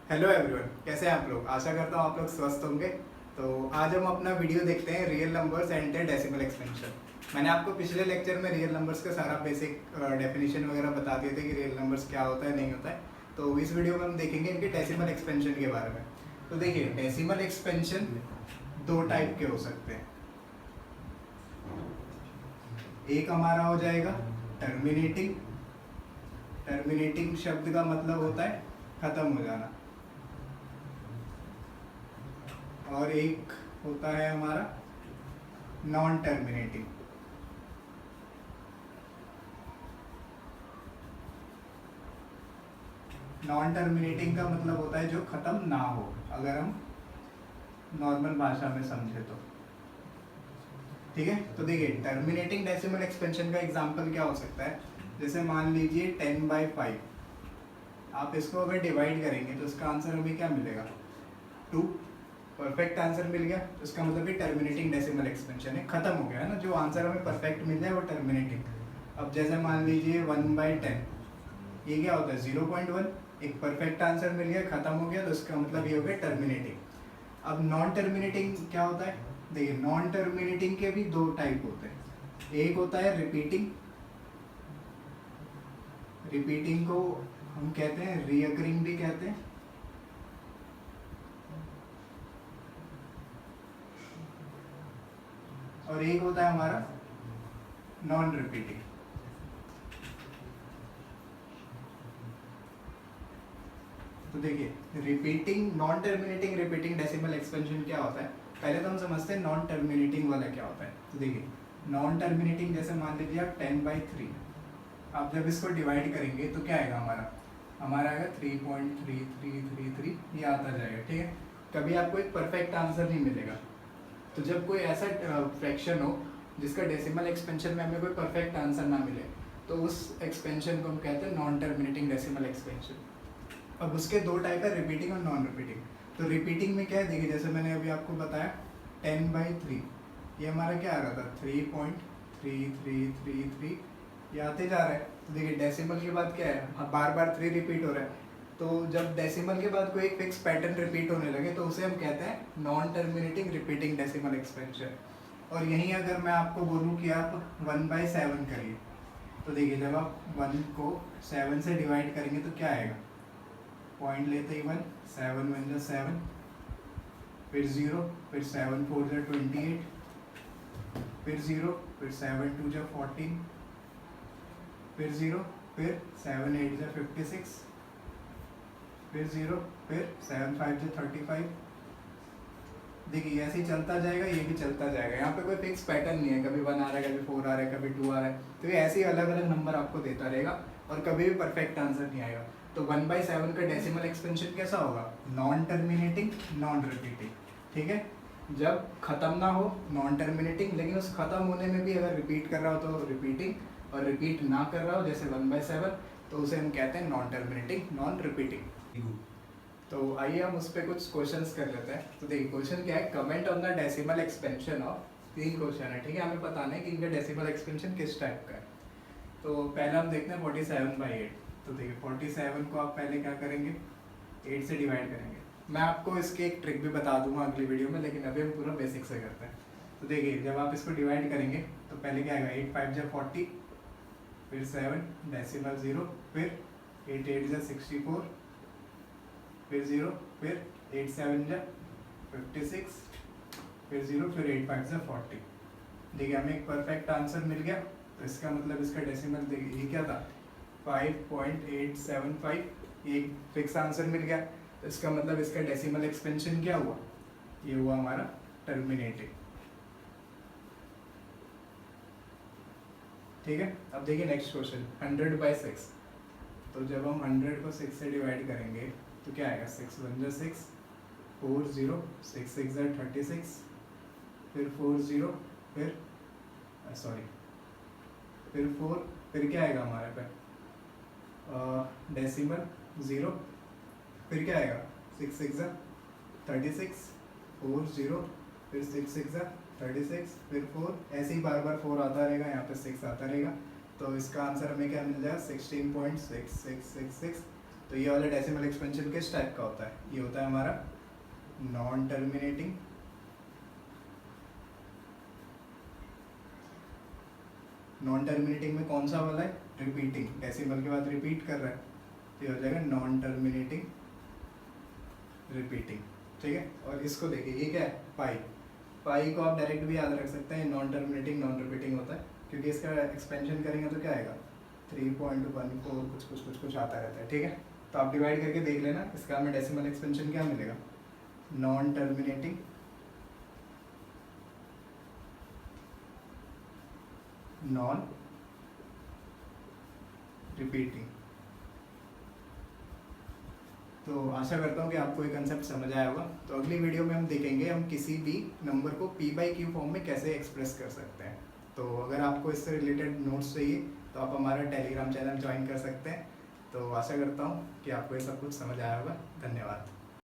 Hello everyone, कैसे हैं आप लोग। आशा करता हूँ आप लोग स्वस्थ होंगे। तो आज हम अपना वीडियो देखते हैं real numbers and their decimal expansion. मैंने आपको पिछले लेक्चर में रियल नंबर्स का सारा बेसिक डेफिनेशन वगैरह बता दिए थे कि रियल नंबर्स क्या होता है नहीं होता है। तो इस वीडियो में हम देखेंगे इनके डेसिमल एक्सपेंशन के बारे में। तो देखिए, डेसिमल एक्सपेंशन दो टाइप के हो सकते हैं। एक हमारा हो जाएगा टर्मिनेटिंग। टर्मिनेटिंग शब्द का मतलब होता है खत्म हो जाना, और एक होता है हमारा नॉन टर्मिनेटिंग। नॉन टर्मिनेटिंग का मतलब होता है जो खत्म ना हो, अगर हम नॉर्मल भाषा में समझे तो। ठीक है, तो देखिए टर्मिनेटिंग डेसिमल एक्सपेंशन का एग्जांपल क्या हो सकता है। जैसे मान लीजिए 10/5, आप इसको अगर डिवाइड करेंगे तो इसका आंसर हमें क्या मिलेगा, 2। परफेक्ट आंसर मिल गया, तो इसका मतलब ये टर्मिनेटिंग डेसिमल एक्सपेंशन है, खत्म हो गया है ना। जो आंसर हमें परफेक्ट मिल जाए वो टर्मिनेटिंग। अब जैसे मान लीजिए 1/10, ये क्या होता है 0.1, एक परफेक्ट आंसर मिल गया, खत्म हो गया, तो इसका मतलब ये हो गया टर्मिनेटिंग। अब नॉन टर्मिनेटिंग क्या होता है, देखिए नॉन टर्मिनेटिंग के भी दो टाइप होते हैं। एक होता है रिपीटिंग। रिपीटिंग को हम कहते हैं रीअकरिंग भी कहते हैं। और एक होता है हमारा नॉन रिपीटिंग। तो देखिए repeating, non terminating, repeating decimal expansion क्या होता है। पहले तो हम समझते हैं नॉन टर्मिनेटिंग वाला क्या होता है। तो देखिए नॉन टर्मिनेटिंग, जैसे मान लीजिए आप 10/3, आप जब इसको डिवाइड करेंगे तो क्या आएगा हमारा आएगा 3.3333, ये आता जाएगा। ठीक है, कभी आपको एक परफेक्ट आंसर नहीं मिलेगा। तो जब कोई ऐसा फ्रैक्शन हो जिसका डेसिमल एक्सपेंशन में हमें कोई परफेक्ट आंसर ना मिले, तो उस एक्सपेंशन को हम कहते हैं नॉन टर्मिनेटिंग डेसिमल एक्सपेंशन। अब उसके दो टाइप है, रिपीटिंग और नॉन रिपीटिंग। तो रिपीटिंग में क्या है, देखिए जैसे मैंने अभी आपको बताया 10/3, ये हमारा क्या आ रहा था 3.3333, ये आते जा रहा है। तो देखिए डेसिमल के बाद क्या है, बार बार 3 रिपीट हो रहा है। तो जब डेसिमल के बाद कोई एक फिक्स पैटर्न रिपीट होने लगे तो उसे हम कहते हैं non terminating repeating decimal expansion. और यहीं अगर मैं आपको बोलूँ कि आप 1/7 करिए, तो देखिए जब आप 1 को 7 से डिवाइड करेंगे तो क्या आएगा, पॉइंट लेते ही 1, 7 1 जा 7, फिर 0, फिर 7 4 जा 28, फिर 0, फिर 7 2 जा 14, फिर 0, फिर 7 8 जा 56, फिर 0, फिर 7 5 जा 35। देखिए ऐसे ही चलता जाएगा, ये भी चलता जाएगा। यहाँ पे कोई फिक्स पैटर्न नहीं है, कभी 1 आ रहा है, कभी 4 आ रहा है, कभी 2 आ रहा है। तो ये ऐसे ही अलग अलग नंबर आपको देता रहेगा और कभी भी परफेक्ट आंसर नहीं आएगा। तो 1/7 का डेसिमल एक्सपेंशन कैसा होगा, नॉन टर्मिनेटिंग, नॉन रिपीटिंग। ठीक है, जब खत्म ना हो नॉन टर्मिनेटिंग, लेकिन उस खत्म होने में भी अगर रिपीट कर रहा हो तो रिपीटिंग, और रिपीट ना कर रहा हो जैसे 1/7, तो उसे हम कहते हैं नॉन टर्मिनेटिंग, नॉन रिपीटिंग। तो आइए हम उस पर कुछ क्वेश्चंस कर लेते हैं। तो देखिए क्वेश्चन क्या है, comment on the decimal expansion of. 3 question है, ठीक है, हमें बताना है कि इनका डेसिमल एक्सपेंशन किस टाइप का है। तो पहला हम देखते हैं 47/8। तो देखिए 47 को आप पहले क्या करेंगे, 8 से डिवाइड करेंगे। मैं आपको इसकी एक ट्रिक भी बता दूंगा अगली वीडियो में, लेकिन अभी हम पूरा बेसिक से करते हैं। तो देखिए जब आप इसको डिवाइड करेंगे तो पहले क्या आएगा, 8 5 जा 40, फिर 7 डेसिमल 0, फिर 8 8 जा 64, फिर 0, फिर 8 7 जा 56, फिर 0, फिर 8 5 जा 40। देखिए हमें एक परफेक्ट आंसर मिल गया। तो इसका मतलब इसका डेसिमल देखिए ये क्या था 5.875, एक फिक्स आंसर मिल गया। तो इसका मतलब इसका डेसिमल एक्सपेंशन क्या हुआ, ये हुआ हमारा टर्मिनेटिंग। ठीक है, अब देखिए नेक्स्ट क्वेश्चन 100/6। तो जब हम 100 को 6 से डिवाइड करेंगे तो क्या आएगा, 6 1 जा 6, 4 0, 6 6 जा 36, फिर 4 0, फिर सॉरी, फिर 4, फिर क्या आएगा हमारे पे डेसिमल 0, फिर क्या आएगा 6 6 जा 36, 4 0, फिर 6 6 जा 36, फिर 4, ऐसे ही बार बार 4 आता रहेगा, यहाँ पे 6 आता रहेगा। तो इसका आंसर हमें क्या मिल जाएगा 16.6666। तो ये वाला डेसिमल एक्सपेंशन किस टाइप का होता है? ये होता है हमारा नॉन टर्मिनेटिंग में कौन सा वाला है? रिपीटिंग, डेसिमल के बाद रिपीट कर रहा है, तो ये हो जाएगा नॉन टर्मिनेटिंग रिपीटिंग, ठीक है। और इसको देखिए, ये क्या है? पाई को आप डायरेक्ट भी याद रख सकते हैं, नॉन टर्मिनेटिंग नॉन रिपीटिंग होता है, क्योंकि इसका एक्सपेंशन करेंगे तो क्या आएगा? 3.14 कुछ आता रहता है, ठीक है। तो आप डिवाइड करके देख लेना, इसका हमें डेसिमल एक्सपेंशन क्या मिलेगा? Non terminating non repeating. तो आशा करता हूँ कि आपको ये कंसेप्ट समझ आया होगा। तो अगली वीडियो में हम देखेंगे हम किसी भी नंबर को p/q फॉर्म में कैसे एक्सप्रेस कर सकते हैं। तो अगर आपको इससे रिलेटेड नोट्स चाहिए तो आप हमारा टेलीग्राम चैनल ज्वाइन कर सकते हैं। तो आशा करता हूँ कि आपको ये सब कुछ समझ आया होगा। धन्यवाद।